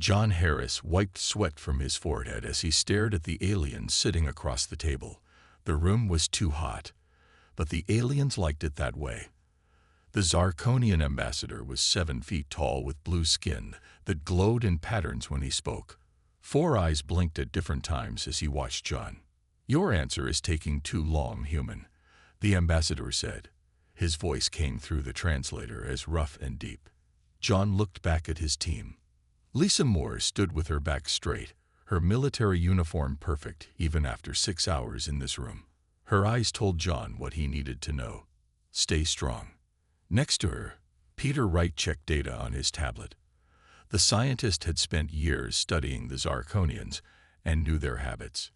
John Harris wiped sweat from his forehead as he stared at the aliens sitting across the table. The room was too hot, but the aliens liked it that way. The Zarkonian ambassador was 7 feet tall with blue skin that glowed in patterns when he spoke. 4 eyes blinked at different times as he watched John. "Your answer is taking too long, human," the ambassador said. His voice came through the translator as rough and deep. John looked back at his team. Lisa Moore stood with her back straight, her military uniform perfect even after 6 hours in this room. Her eyes told John what he needed to know. Stay strong. Next to her, Peter Wright checked data on his tablet. The scientist had spent years studying the Zarkonians and knew their habits.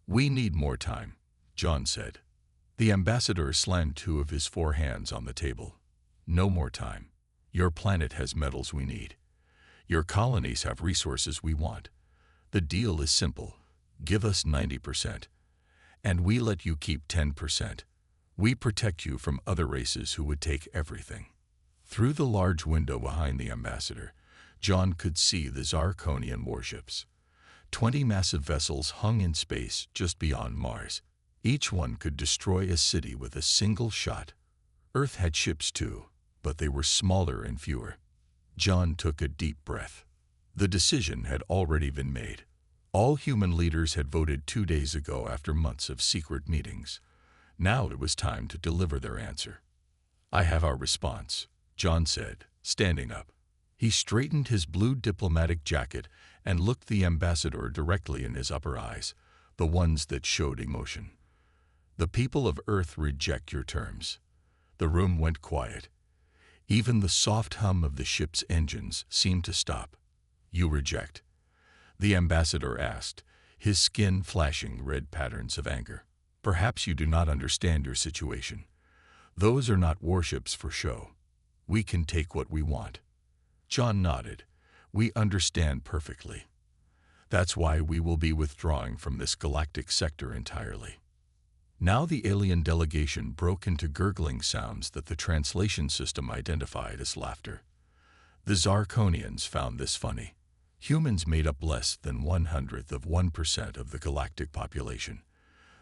"We need more time," John said. The ambassador slammed 2 of his 4 hands on the table. "No more time. Your planet has metals we need. Your colonies have resources we want. The deal is simple. Give us 90%, and we let you keep 10%. We protect you from other races who would take everything." Through the large window behind the ambassador, John could see the Zarkonian warships. 20 massive vessels hung in space just beyond Mars. Each one could destroy a city with a single shot. Earth had ships too, but they were smaller and fewer. John took a deep breath. The decision had already been made. All human leaders had voted 2 days ago after months of secret meetings. Now it was time to deliver their answer. "I have our response," John said, standing up. He straightened his blue diplomatic jacket and looked the ambassador directly in his upper eyes, the ones that showed emotion. "The people of Earth reject your terms." The room went quiet. Even the soft hum of the ship's engines seemed to stop. "You reject?" the ambassador asked, his skin flashing red patterns of anger. "Perhaps you do not understand your situation. Those are not warships for show. We can take what we want." John nodded. "We understand perfectly. That's why we will be withdrawing from this galactic sector entirely." Now the alien delegation broke into gurgling sounds that the translation system identified as laughter. The Zarkonians found this funny. Humans made up less than 1/100% of the galactic population.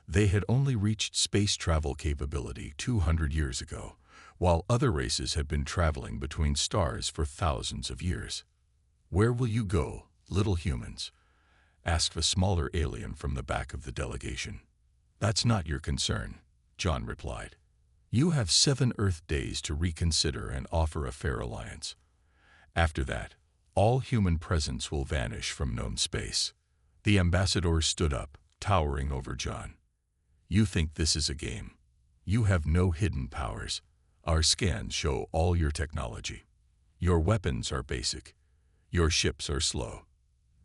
They had only reached space travel capability 200 years ago, while other races had been traveling between stars for thousands of years. "Where will you go, little humans?" asked a smaller alien from the back of the delegation. "That's not your concern," John replied. "You have 7 Earth days to reconsider and offer a fair alliance. After that, all human presence will vanish from known space." The ambassador stood up, towering over John. "You think this is a game? You have no hidden powers. Our scans show all your technology. Your weapons are basic. Your ships are slow."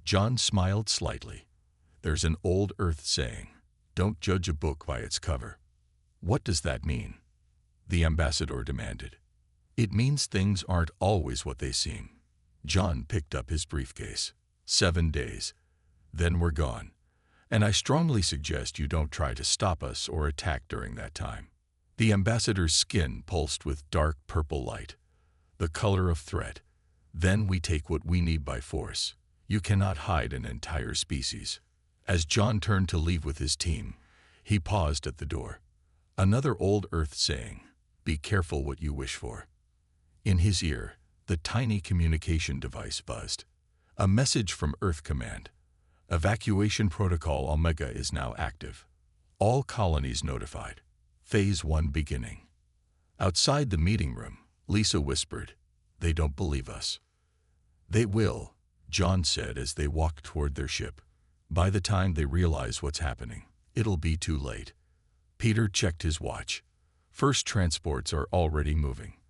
John smiled slightly. "There's an old Earth saying, 'Don't judge a book by its cover.'" "What does that mean?" the ambassador demanded. "It means things aren't always what they seem." John picked up his briefcase. 7 days. Then we're gone. And I strongly suggest you don't try to stop us or attack during that time. The ambassador's skin pulsed with dark purple light, the color of threat. "Then we take what we need by force. You cannot hide an entire species." As John turned to leave with his team, he paused at the door. Another old Earth saying, "Be careful what you wish for." In his ear, the tiny communication device buzzed. A message from Earth Command. "Evacuation Protocol Omega is now active. All colonies notified. Phase 1 beginning." Outside the meeting room, Lisa whispered, "They don't believe us." "They will," John said as they walked toward their ship. "By the time they realize what's happening, it'll be too late." Peter checked his watch. First transports are already moving.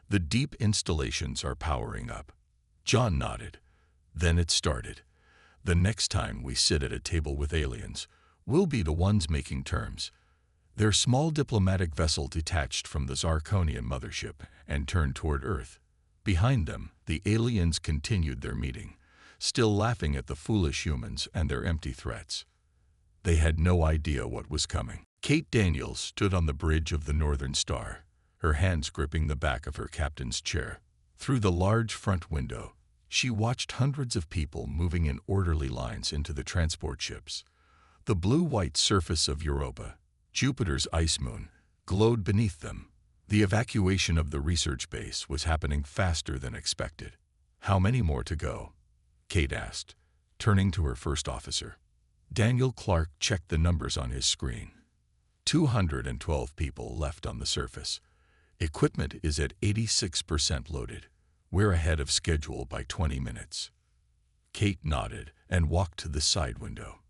The deep installations are powering up. John nodded. Then it started. "The next time we sit at a table with aliens, we'll be the ones making terms." Their small diplomatic vessel detached from the Zarkonian mothership and turned toward Earth. Behind them, the aliens continued their meeting, still laughing at the foolish humans and their empty threats. They had no idea what was coming. Kate Daniels stood on the bridge of the Northern Star, her hands gripping the back of her captain's chair. Through the large front window, She watched hundreds of people moving in orderly lines into the transport ships. The blue-white surface of Europa, Jupiter's ice moon, glowed beneath them. The evacuation of the research base was happening faster than expected. "How many more to go?" Kate asked, turning to her first officer. Daniel Clark checked the numbers on his screen. 212 people left on the surface. Equipment is at 86% loaded. We're ahead of schedule by 20 minutes. Kate nodded and walked to the side window.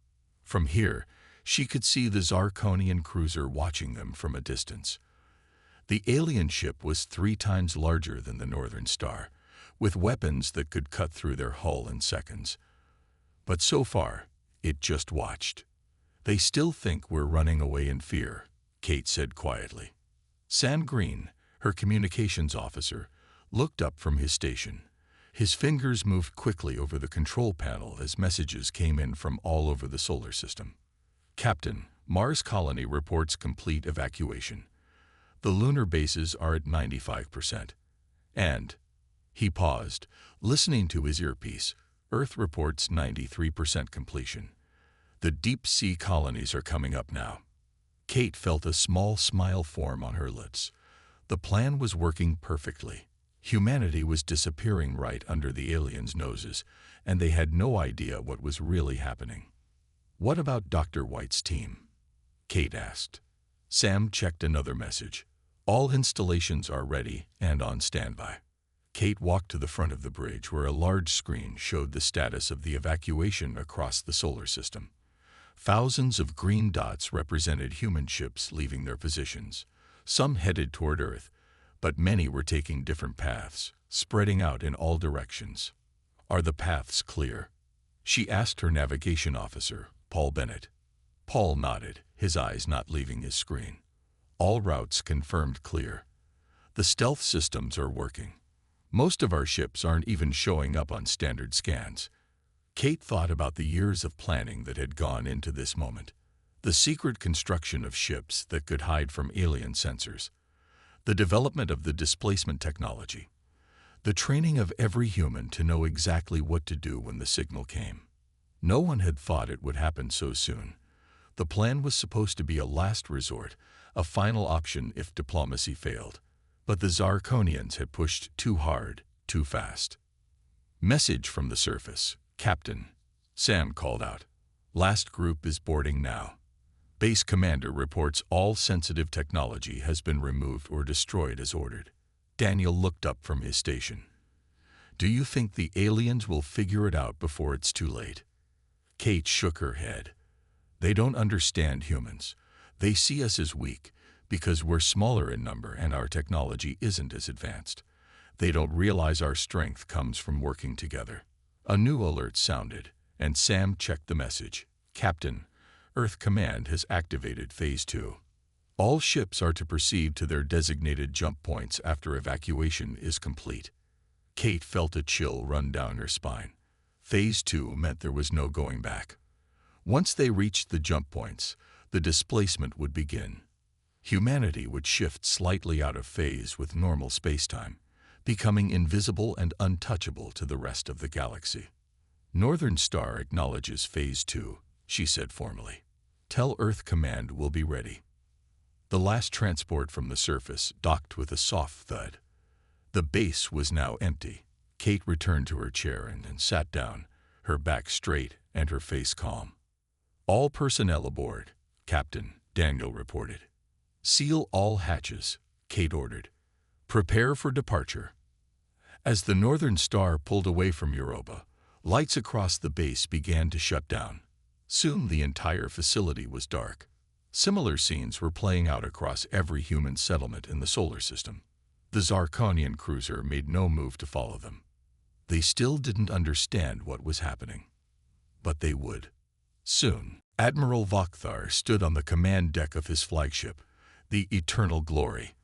From here, she could see the Zarkonian cruiser watching them from a distance. The alien ship was 3 times larger than the Northern Star, with weapons that could cut through their hull in seconds. But so far, it just watched. "They still think we're running away in fear," Kate said quietly. Sam Green, her communications officer, looked up from his station. His fingers moved quickly over the control panel as messages came in from all over the solar system. "Captain, Mars colony reports complete evacuation. The lunar bases are at 95%. And," he paused, listening to his earpiece, "Earth reports 93% completion. The deep-sea colonies are coming up now." Kate felt a small smile form on her lips. The plan was working perfectly. Humanity was disappearing right under the aliens' noses, and they had no idea what was really happening. "What about Dr. White's team?" Kate asked. Sam checked another message. "All installations are ready and on standby." Kate walked to the front of the bridge where a large screen showed the status of the evacuation across the solar system. Thousands of green dots represented human ships leaving their positions. Some headed toward Earth, but many were taking different paths, spreading out in all directions. "Are the paths clear?" she asked her navigation officer, Paul Bennett. Paul nodded, his eyes not leaving his screen. "All routes confirmed clear. The stealth systems are working. Most of our ships aren't even showing up on standard scans." Kate thought about the years of planning that had gone into this moment. The secret construction of ships that could hide from alien sensors. The development of the displacement technology. The training of every human to know exactly what to do when the signal came. No one had thought it would happen so soon. The plan was supposed to be a last resort, a final option if diplomacy failed. But the Zarkonians had pushed too hard, too fast. "Message from the surface. Captain," Sam called out. "Last group is boarding now. Base commander reports all sensitive technology has been removed or destroyed as ordered." Daniel looked up from his station. "Do you think the aliens will figure it out before it's too late?" Kate shook her head. "They don't understand humans. They see us as weak because we're smaller in number and our technology isn't as advanced. They don't realize our strength comes from working together." A new alert sounded, and Sam checked the message. "Captain, Earth Command has activated Phase 2. All ships are to proceed to their designated jump points after evacuation is complete." Kate felt a chill run down her spine. Phase 2 meant there was no going back. Once they reached the jump points, the displacement would begin. Humanity would shift slightly out of phase with normal spacetime, becoming invisible and untouchable to the rest of the galaxy. "Northern Star acknowledges Phase 2, she said formally. "Tell Earth Command we'll be ready." The last transport from the surface docked with a soft thud. The base was now empty. Kate returned to her chair and sat down, her back straight and her face calm. "All personnel aboard," Captain Daniel reported. "Seal all hatches," Kate ordered. "Prepare for departure." As the Northern Star pulled away from Europa, lights across the base began to shut down. Soon the entire facility was dark. Similar scenes were playing out across every human settlement in the solar system. The Zarkonian cruiser made no move to follow them. They still didn't understand what was happening. But they would. Soon, Admiral Vokhthar stood on the command deck of his flagship, the Eternal Glory.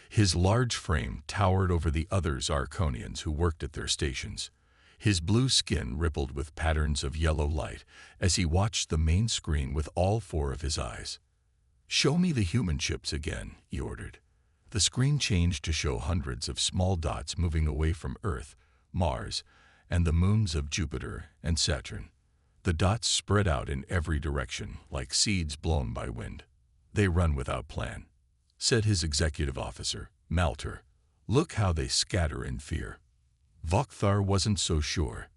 His large frame towered over the other Zarkonians who worked at their stations. His blue skin rippled with patterns of yellow light as he watched the main screen with all 4 of his eyes. "Show me the human ships again," he ordered. The screen changed to show hundreds of small dots moving away from Earth, Mars, and the moons of Jupiter and Saturn. The dots spread out in every direction like seeds blown by wind. They run without plan, said his executive officer, Maltor. Look how they scatter in fear. Vokthar wasn't so sure.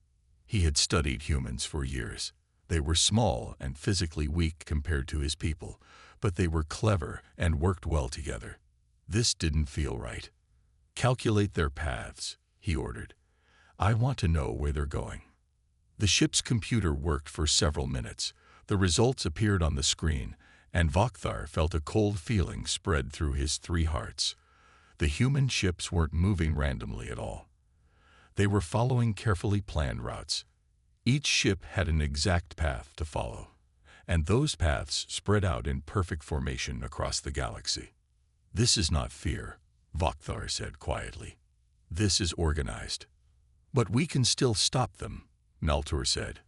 He had studied humans for years. They were small and physically weak compared to his people, but they were clever and worked well together. This didn't feel right. Calculate their paths, he ordered. I want to know where they're going. The ship's computer worked for several minutes. The results appeared on the screen, and Vokthar felt a cold feeling spread through his 3 hearts. The human ships weren't moving randomly at all. They were following carefully planned routes. Each ship had an exact path to follow, and those paths spread out in perfect formation across the galaxy. This is not fear, Vokthar said quietly. This is organized. But we can still stop them, Maltor said.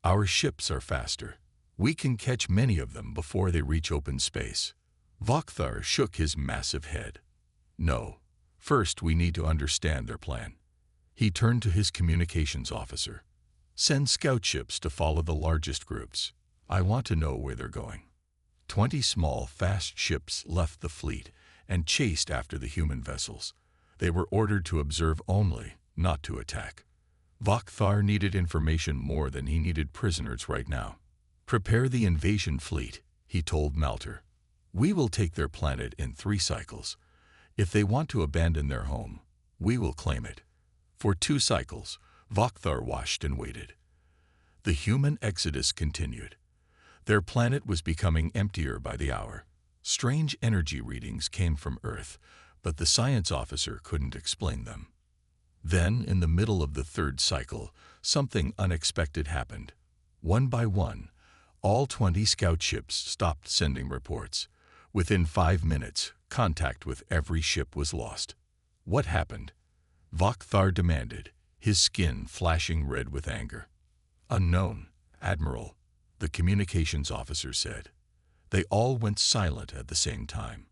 Our ships are faster. We can catch many of them before they reach open space. Vokthar shook his massive head. No. First, we need to understand their plan. He turned to his communications officer. Send scout ships to follow the largest groups. I want to know where they're going. 20 small, fast ships left the fleet and chased after the human vessels. They were ordered to observe only, not to attack. Vokthar needed information more than he needed prisoners right now. Prepare the invasion fleet, he told Maltor. We will take their planet in 3 cycles. If they want to abandon their home, we will claim it. For 2 cycles, Vokthar watched and waited. The human exodus continued. Their planet was becoming emptier by the hour. Strange energy readings came from Earth, but the science officer couldn't explain them. Then, in the middle of the 3rd cycle, something unexpected happened. One by one, all 20 scout ships stopped sending reports. Within 5 minutes, contact with every ship was lost. What happened? Vokthar demanded, his skin flashing red with anger. Unknown, Admiral, the communications officer said. They all went silent at the same time.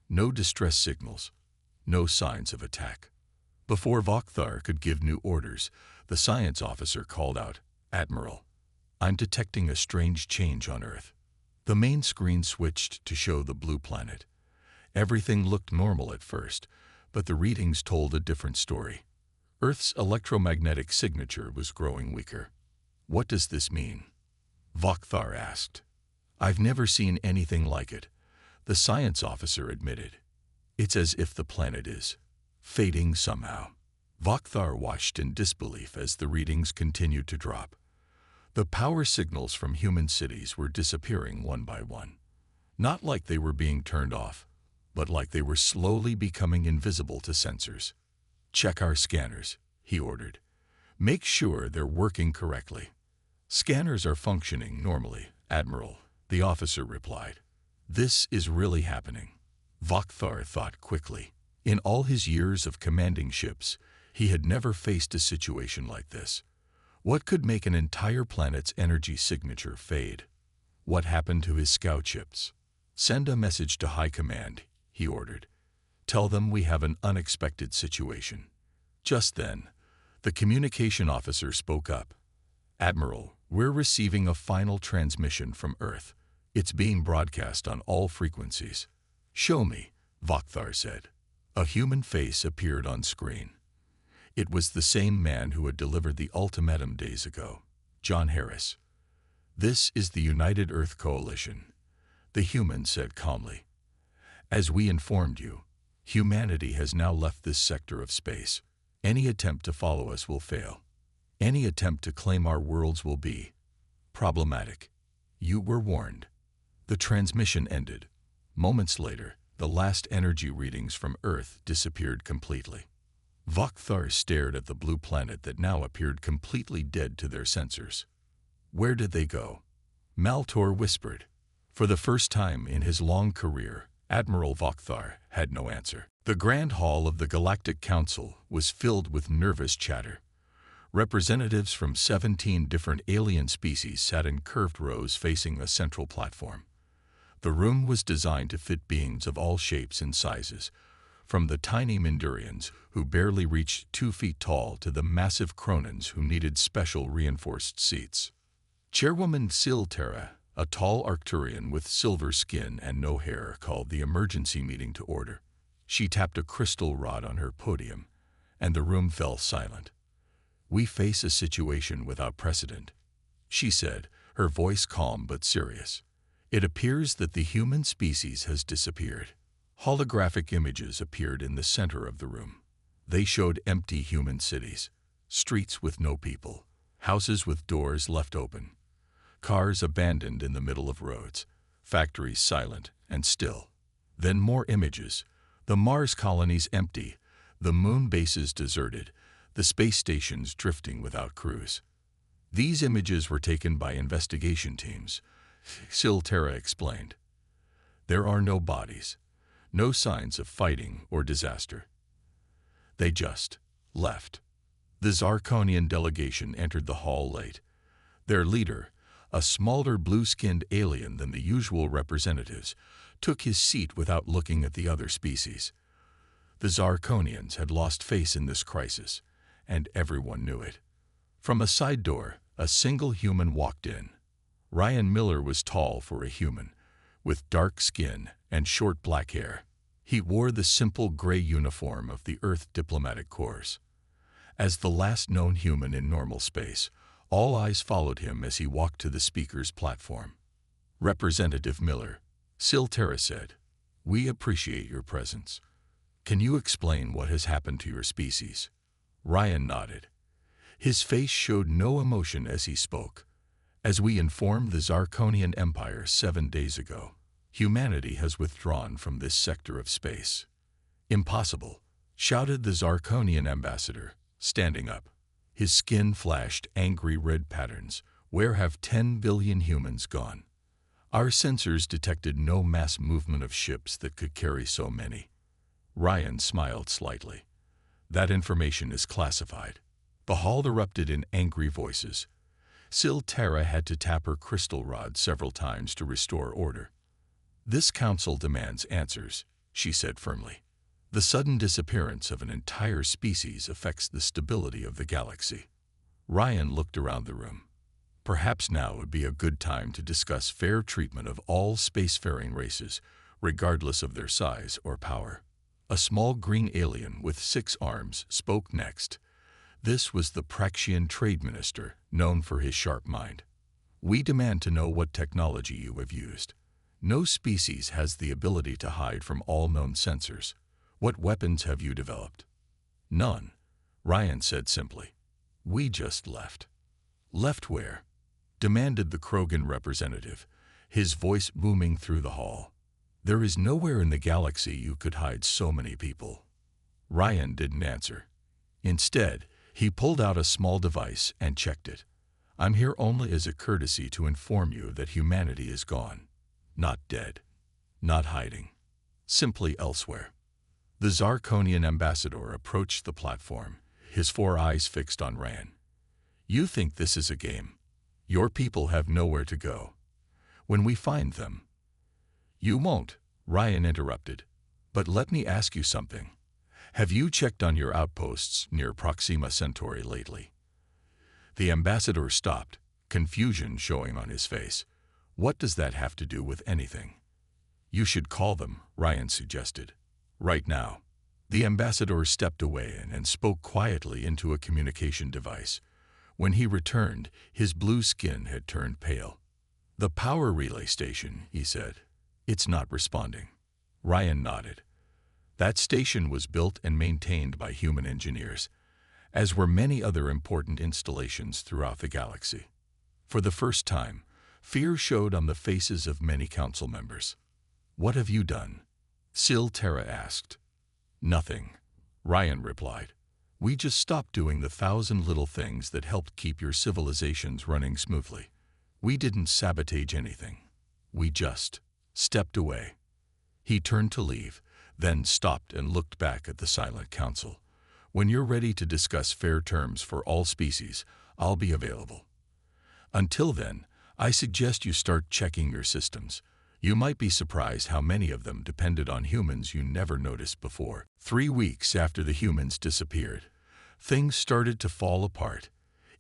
No distress signals, no signs of attack. Before Vokthar could give new orders, the science officer called out, Admiral, I'm detecting a strange change on Earth. The main screen switched to show the blue planet. Everything looked normal at first, but the readings told a different story. Earth's electromagnetic signature was growing weaker. What does this mean? Vokthar asked. I've never seen anything like it, the science officer admitted. It's as if the planet is fading somehow. Vokthar watched in disbelief as the readings continued to drop. The power signals from human cities were disappearing one by one. Not like they were being turned off, but like they were slowly becoming invisible to sensors. Check our scanners, he ordered. Make sure they're working correctly. Scanners are functioning normally, Admiral, the officer replied. This is really happening. Vokthar thought quickly. In all his years of commanding ships, he had never faced a situation like this. What could make an entire planet's energy signature fade? What happened to his scout ships? Send a message to High Command, he ordered. Tell them we have an unexpected situation. Just then, the communication officer spoke up. Admiral, we're receiving a final transmission from Earth. It's being broadcast on all frequencies. Show me, Vokthar said. A human face appeared on screen. It was the same man who had delivered the ultimatum days ago, John Harris. This is the United Earth Coalition, the human said calmly. As we informed you, humanity has now left this sector of space. Any attempt to follow us will fail. Any attempt to claim our worlds will be problematic. You were warned. The transmission ended. Moments later, the last energy readings from Earth disappeared completely. Vokthar stared at the blue planet that now appeared completely dead to their sensors. Where did they go? Maltor whispered. For the first time in his long career, Admiral Vokthar had no answer. The Grand Hall of the Galactic Council was filled with nervous chatter. Representatives from 17 different alien species sat in curved rows facing a central platform. The room was designed to fit beings of all shapes and sizes, from the tiny Mindurians who barely reached 2 feet tall to the massive Cronins who needed special reinforced seats. Chairwoman Silterra, a tall Arcturian with silver skin and no hair, called the emergency meeting to order. She tapped a crystal rod on her podium, and the room fell silent. "We face a situation without precedent," she said, her voice calm but serious. "It appears that the human species has disappeared." Holographic images appeared in the center of the room. They showed empty human cities, streets with no people, houses with doors left open, cars abandoned in the middle of roads, factories silent and still. Then more images. The Mars colonies empty, the moon bases deserted, the space stations drifting without crews. These images were taken by investigation teams, Silterra explained. There are no bodies, no signs of fighting or disaster. They just left. The Zarkonian delegation entered the hall late. Their leader, a smaller blue-skinned alien than the usual representatives, took his seat without looking at the other species. The Zarkonians had lost face in this crisis, and everyone knew it. From a side door, a single human walked in. Ryan Miller was tall for a human, with dark skin and short black hair. He wore the simple gray uniform of the Earth Diplomatic Corps. As the last known human in normal space, all eyes followed him as he walked to the speaker's platform. "Representative Miller," Silterra said, "we appreciate your presence. Can you explain what has happened to your species?" Ryan nodded. His face showed no emotion as he spoke. "As we informed the Zarkonian Empire 7 days ago, humanity has withdrawn from this sector of space." "Impossible," shouted the Zarkonian ambassador, standing up. His skin flashed angry red patterns. "Where have 10 billion humans gone? Our sensors detected no mass movement of ships that could carry so many." Ryan smiled slightly. "That information is classified." The hall erupted in angry voices. Silterra had to tap her crystal rod several times to restore order. "This council demands answers," she said firmly. "The sudden disappearance of an entire species affects the stability of the galaxy." Ryan looked around the room. Perhaps now would be a good time to discuss fair treatment of all spacefaring races, regardless of their size or power. A small green alien with 6 arms spoke next. This was the Praxian trade minister, known for his sharp mind. "We demand to know what technology you have used. No species has the ability to hide from all known sensors. What weapons have you developed?" "None," Ryan said simply. "We just left." "Left where?" demanded the Krogan representative, his voice booming through the hall. "There is nowhere in the galaxy you could hide so many people." Ryan didn't answer. Instead, he pulled out a small device and checked it. "I'm here only as a courtesy to inform you that humanity is gone. Not dead. Not hiding. Simply elsewhere." The Zarkonian ambassador approached the platform, his 4 eyes fixed on Ryan. "You think this is a game? Your people have nowhere to go. When we find them—" "You won't," Ryan interrupted. "But let me ask you something. Have you checked on your outposts near Proxima Centauri lately?" The ambassador stopped, confusion showing on his face. "What does that have to do with anything?" "You should call them," Ryan suggested. "Right now." The ambassador stepped away and spoke quietly into a communication device. When he returned, his blue skin had turned pale. "The power relay station," he said. "It's not responding." Ryan nodded. That station was built and maintained by human engineers, as were many other important installations throughout the galaxy. For the first time, fear showed on the faces of many council members. "What have you done?" Silterra asked. "Nothing," Ryan replied. "We just stopped doing the 1,000 little things that helped keep your civilizations running smoothly. We didn't sabotage anything. We just stepped away." He turned to leave, then stopped and looked back at the silent council. "When you're ready to discuss fair terms for all species, I'll be available. Until then, I suggest you start checking your systems. You might be surprised how many of them depended on humans you never noticed before. 3 weeks after the humans disappeared, things started to fall apart.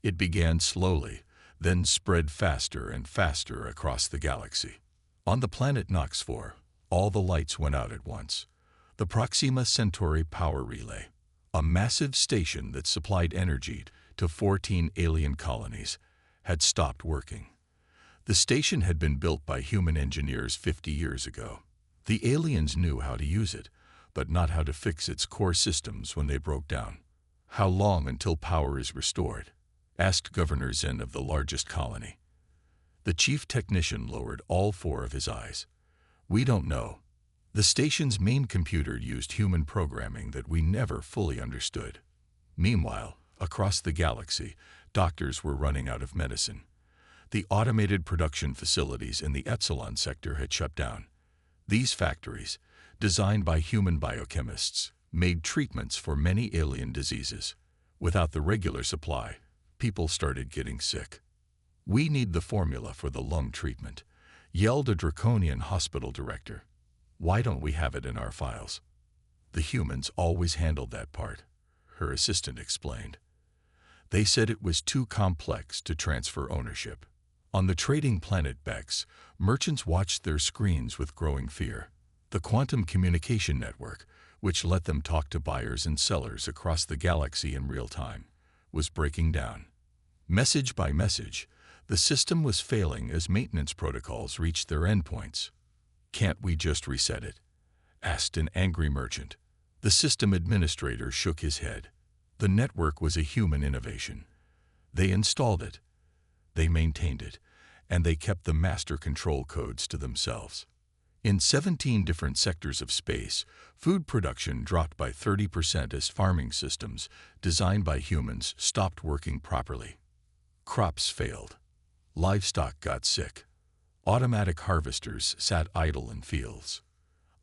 It began slowly, then spread faster and faster across the galaxy. On the planet Nox 4, all the lights went out at once. The Proxima Centauri Power Relay, a massive station that supplied energy to 14 alien colonies, had stopped working. The station had been built by human engineers 50 years ago. The aliens knew how to use it, but not how to fix its core systems when they broke down. "How long until power is restored?" asked Governor Zen of the largest colony. The chief technician lowered all 4 of his eyes. "We don't know. The station's main computer used human programming that we never fully understood." Meanwhile, across the galaxy, doctors were running out of medicine. The automated production facilities in the Epsilon sector had shut down. These factories, designed by human biochemists, made treatments for many alien diseases. Without the regular supply, people started getting sick. "We need the formula for the lung treatment," yelled a draconian hospital director. "Why don't we have it in our files?" "The humans always handled that part," her assistant explained. "They said it was too complex to transfer ownership." On the trading planet Bex, merchants watched their screens with growing fear. The quantum communication network, which let them talk to buyers and sellers across the galaxy in real time, was breaking down. Message by message, the system was failing as maintenance protocols reached their endpoints. "Can't we just reset it?" asked an angry merchant. The system administrator shook his head. The network was a human innovation. They installed it, they maintained it, and they kept the master control codes to themselves. In 17 different sectors of space, food production dropped by 30% as farming systems, designed by humans, stopped working properly. Crops failed. Livestock got sick. Automatic harvesters sat idle in fields.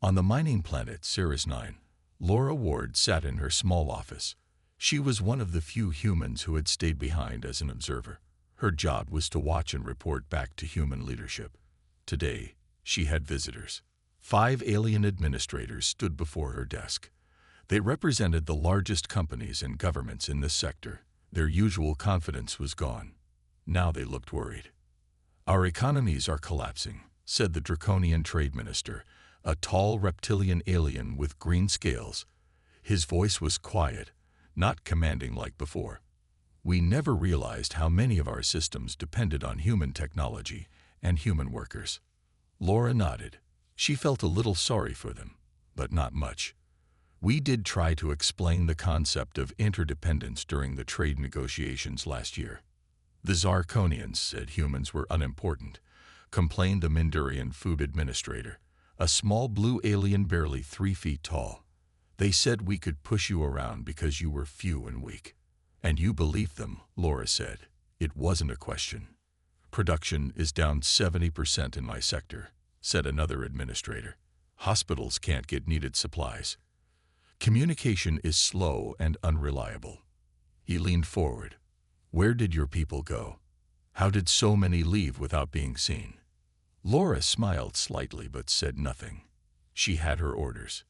On the mining planet Ceres 9, Laura Ward sat in her small office. She was one of the few humans who had stayed behind as an observer. Her job was to watch and report back to human leadership. Today, she had visitors. 5 alien administrators stood before her desk. They represented the largest companies and governments in this sector. Their usual confidence was gone. Now they looked worried. "Our economies are collapsing," said the draconian trade minister, a tall reptilian alien with green scales. His voice was quiet, not commanding like before. "We never realized how many of our systems depended on human technology and human workers." Laura nodded. She felt a little sorry for them, but not much. "We did try to explain the concept of interdependence during the trade negotiations last year. The Zarkonians said humans were unimportant," complained the Mindurian food administrator, a small blue alien barely 3 feet tall. "They said we could push you around because you were few and weak." "And you believed them," Laura said. "It wasn't a question." "Production is down 70% in my sector," said another administrator. "Hospitals can't get needed supplies. Communication is slow and unreliable." He leaned forward. "Where did your people go? How did so many leave without being seen?" Laura smiled slightly but said nothing. She had her orders.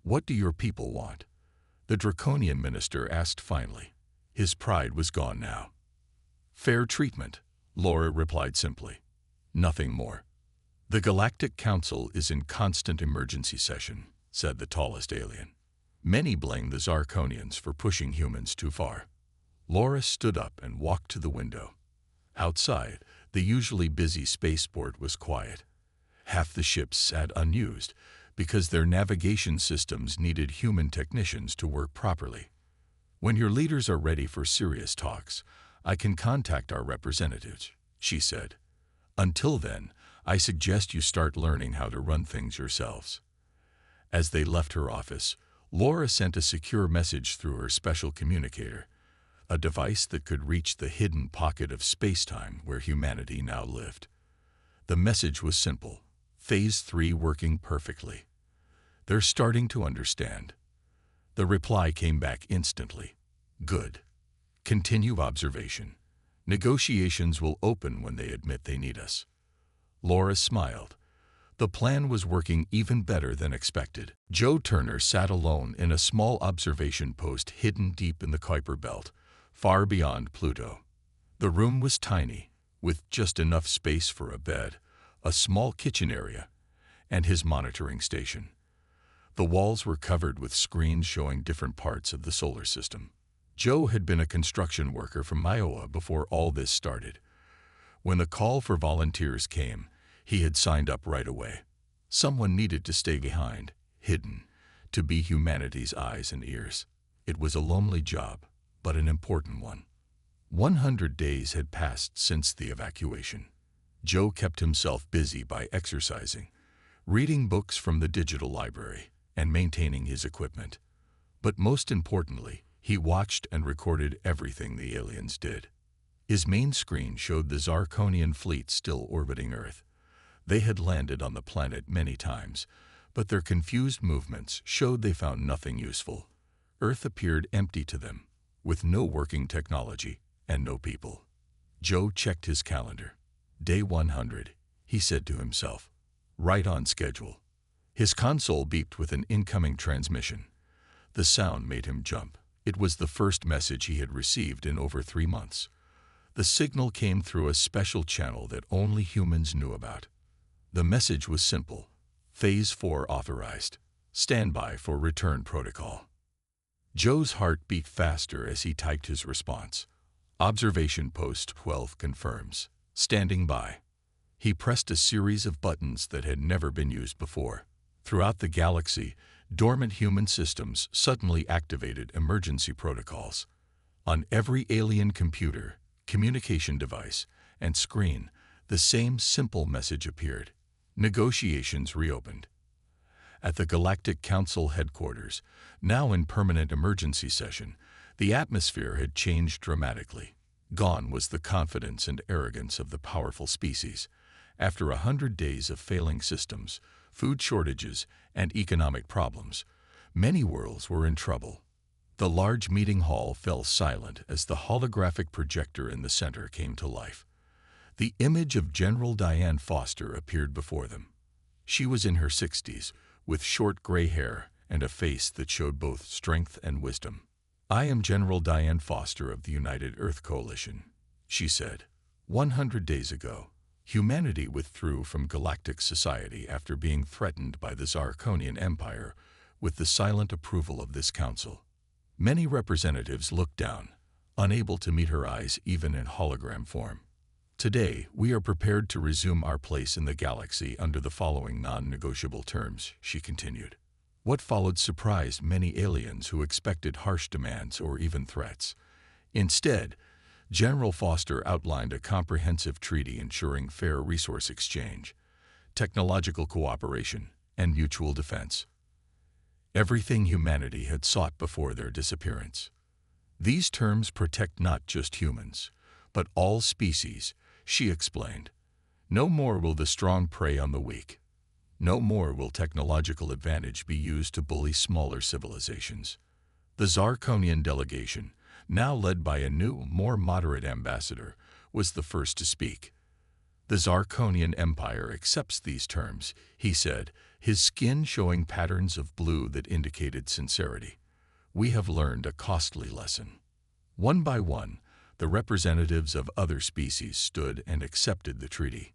"What do your people want?" the draconian minister asked finally. His pride was gone now. "Fair treatment," Laura replied simply. "Nothing more." "The Galactic Council is in constant emergency session," said the tallest alien. "Many blame the Zarkonians for pushing humans too far." Laura stood up and walked to the window. Outside, the usually busy spaceport was quiet. Half the ships sat unused because their navigation systems needed human technicians to work properly. "When your leaders are ready for serious talks, I can contact our representatives," she said. "Until then, I suggest you start learning how to run things yourselves." As they left her office, Laura sent a secure message through her special communicator, a device that could reach the hidden pocket of space-time where humanity now lived. The message was simple: Phase 3 working perfectly. They're starting to understand. The reply came back instantly. "Good. Continue observation. Negotiations will open when they admit they need us." Laura smiled. The plan was working even better than expected. Joe Turner sat alone in a small observation post hidden deep in the Kuiper Belt, far beyond Pluto. The room was tiny, with just enough space for a bed, a small kitchen area, and his monitoring station. The walls were covered with screens showing different parts of the solar system. Joe had been a construction worker from Iowa before all this started. When the call for volunteers came, he had signed up right away. Someone needed to stay behind, hidden, to be humanity's eyes and ears. It was a lonely job, but an important one. 100 days had passed since the evacuation. Joe kept himself busy by exercising, reading books from the digital library, and maintaining his equipment. But most importantly, he watched and recorded everything the aliens did. His main screen showed the Zarkonian fleet still orbiting Earth. They had landed on the planet many times, but their confused movements showed they found nothing useful. Earth appeared empty to them, with no working technology and no people. Joe checked his calendar. Day 100, he said to himself. Right on schedule. His console beeped with an incoming transmission. The sound made him jump. It was the first message he had received in over 3 months. The signal came through a special channel that only humans knew about. The message was simple. Phase 4 authorized. Stand by for return protocol. Joe's heart beat faster as he typed his response. Observation post 12 confirms. Standing by. He pressed a series of buttons that had never been used before. Throughout the galaxy, dormant human systems suddenly activated emergency protocols. On every alien computer, communication device, and screen, the same simple message appeared. Negotiations reopened. At the Galactic Council headquarters, now in permanent emergency session, the atmosphere had changed dramatically. Gone was the confidence and arrogance of the powerful species. After 100 days of failing systems, food shortages, and economic problems, many worlds were in trouble. The large meeting hall fell silent as the holographic projector in the center came to life. The image of General Diane Foster appeared before them. She was in her 60s, with short gray hair and a face that showed both strength and wisdom. I am General Diane Foster of the United Earth Coalition, she said. 100 days ago, humanity withdrew from galactic society after being threatened by the Zarkonian Empire with the silent approval of this council. Many representatives looked down, unable to meet her eyes even in hologram form. Today, we are prepared to resume our place in the galaxy under the following non-negotiable terms, she continued. What followed surprised many aliens who expected harsh demands or even threats. Instead, General Foster outlined a comprehensive treaty ensuring fair resource exchange, technological cooperation, and mutual defense. Everything humanity had sought before their disappearance. These terms protect not just humans, but all species, she explained. No more will the strong prey on the weak. No more will technological advantage be used to bully smaller civilizations. The Zarkonian delegation, now led by a new, more moderate ambassador, was the first to speak. The Zarkonian Empire accepts these terms, he said, his skin showing patterns of blue that indicated sincerity. We have learned a costly lesson. One by one, the representatives of other species stood and accepted the treaty.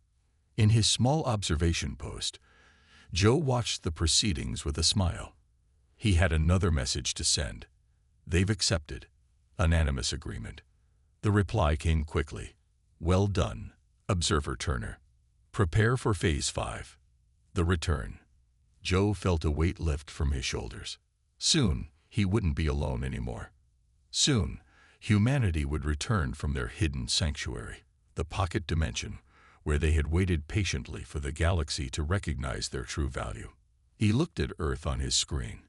In his small observation post, Joe watched the proceedings with a smile. He had another message to send. They've accepted. Unanimous agreement. The reply came quickly. Well done, Observer Turner. Prepare for Phase 5. The return. Joe felt a weight lift from his shoulders. Soon, he wouldn't be alone anymore. Soon, humanity would return from their hidden sanctuary, the pocket dimension, where they had waited patiently for the galaxy to recognize their true value. He looked at Earth on his screen.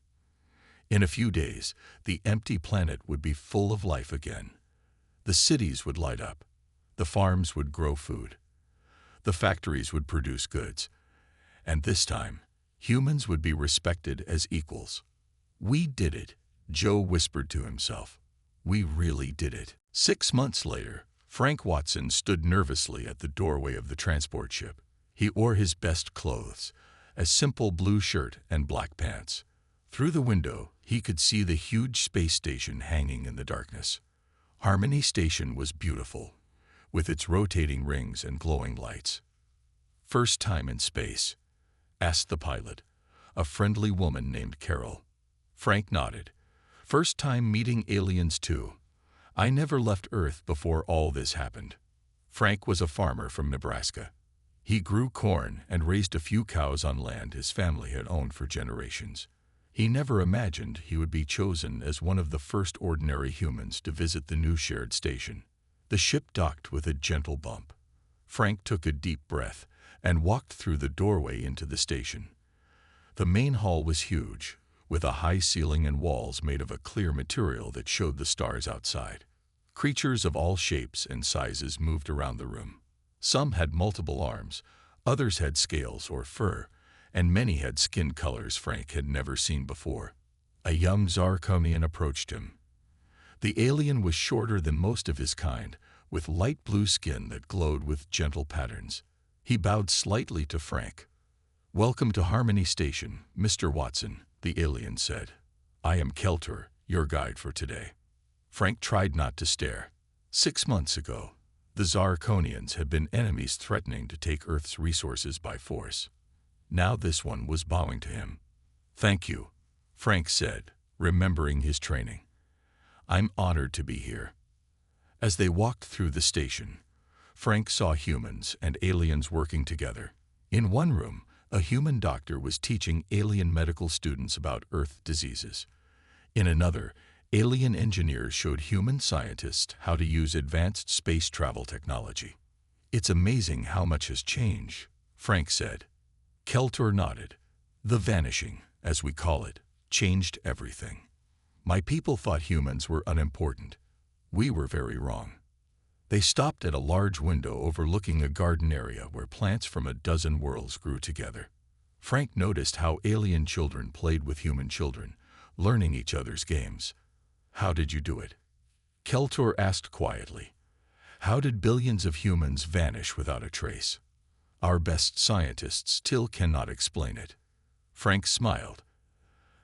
In a few days, the empty planet would be full of life again. The cities would light up. The farms would grow food. The factories would produce goods. And this time, humans would be respected as equals. We did it, Joe whispered to himself. We really did it. 6 months later, Frank Watson stood nervously at the doorway of the transport ship. He wore his best clothes, a simple blue shirt and black pants. Through the window, he could see the huge space station hanging in the darkness. Harmony Station was beautiful, with its rotating rings and glowing lights. "First time in space?" asked the pilot, a friendly woman named Carol. Frank nodded. "First time meeting aliens too. I never left Earth before all this happened." Frank was a farmer from Nebraska. He grew corn and raised a few cows on land his family had owned for generations. He never imagined he would be chosen as one of the first ordinary humans to visit the new shared station. The ship docked with a gentle bump. Frank took a deep breath and walked through the doorway into the station. The main hall was huge, with a high ceiling and walls made of a clear material that showed the stars outside. Creatures of all shapes and sizes moved around the room. Some had multiple arms, others had scales or fur, and many had skin colors Frank had never seen before. A young Zarkonian approached him. The alien was shorter than most of his kind, with light blue skin that glowed with gentle patterns. He bowed slightly to Frank. "Welcome to Harmony Station, Mr. Watson," the alien said. "I am Keltor, your guide for today." Frank tried not to stare. 6 months ago, the Zarkonians had been enemies threatening to take Earth's resources by force. Now this one was bowing to him. "Thank you," Frank said, remembering his training. "I'm honored to be here." As they walked through the station, Frank saw humans and aliens working together. In one room, a human doctor was teaching alien medical students about Earth diseases. In another, alien engineers showed human scientists how to use advanced space travel technology. "It's amazing how much has changed," Frank said. Keltor nodded. "The vanishing, as we call it, changed everything. My people thought humans were unimportant. We were very wrong." They stopped at a large window overlooking a garden area where plants from a dozen worlds grew together. Frank noticed how alien children played with human children, learning each other's games. "How did you do it?" Keltor asked quietly. "How did billions of humans vanish without a trace? Our best scientists still cannot explain it." Frank smiled.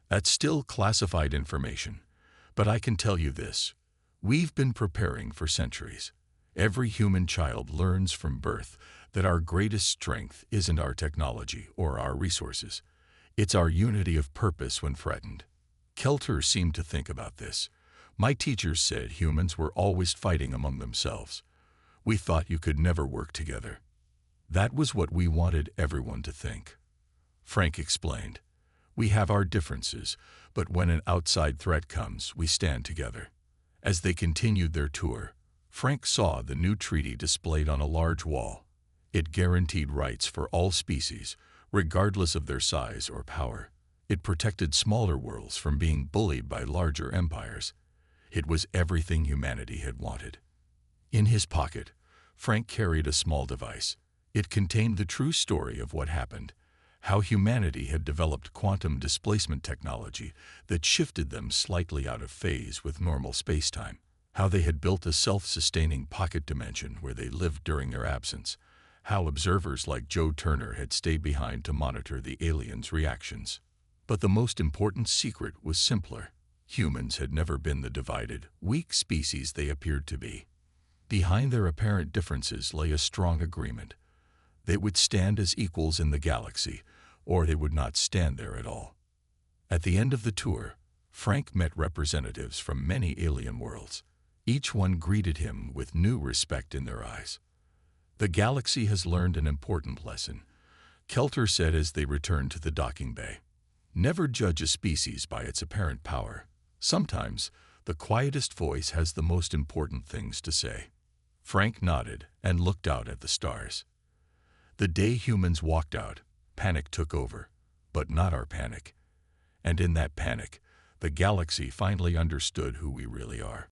"That's still classified information, but I can tell you this. We've been preparing for centuries. Every human child learns from birth that our greatest strength isn't our technology or our resources. It's our unity of purpose when threatened." Keltor seemed to think about this. "My teachers said humans were always fighting among themselves. We thought you could never work together. That was what we wanted everyone to think." Frank explained. "We have our differences, but when an outside threat comes, we stand together." As they continued their tour, Frank saw the new treaty displayed on a large wall. It guaranteed rights for all species, regardless of their size or power. It protected smaller worlds from being bullied by larger empires. It was everything humanity had wanted. In his pocket, Frank carried a small device. It contained the true story of what happened, how humanity had developed quantum displacement technology that shifted them slightly out of phase with normal spacetime, how they had built a self-sustaining pocket dimension where they lived during their absence, how observers like Joe Turner had stayed behind to monitor the aliens' reactions. But the most important secret was simpler. Humans had never been the divided, weak species they appeared to be. Behind their apparent differences lay a strong agreement. They would stand as equals in the galaxy, or they would not stand there at all. At the end of the tour, Frank met representatives from many alien worlds. Each one greeted him with new respect in their eyes. "The galaxy has learned an important lesson," Keltor said as they returned to the docking bay. "Never judge a species by its apparent power. Sometimes, the quietest voice has the most important things to say." Frank nodded and looked out at the stars. The day humans walked out, panic took over, but not our panic. And in that panic, the galaxy finally understood who we really are.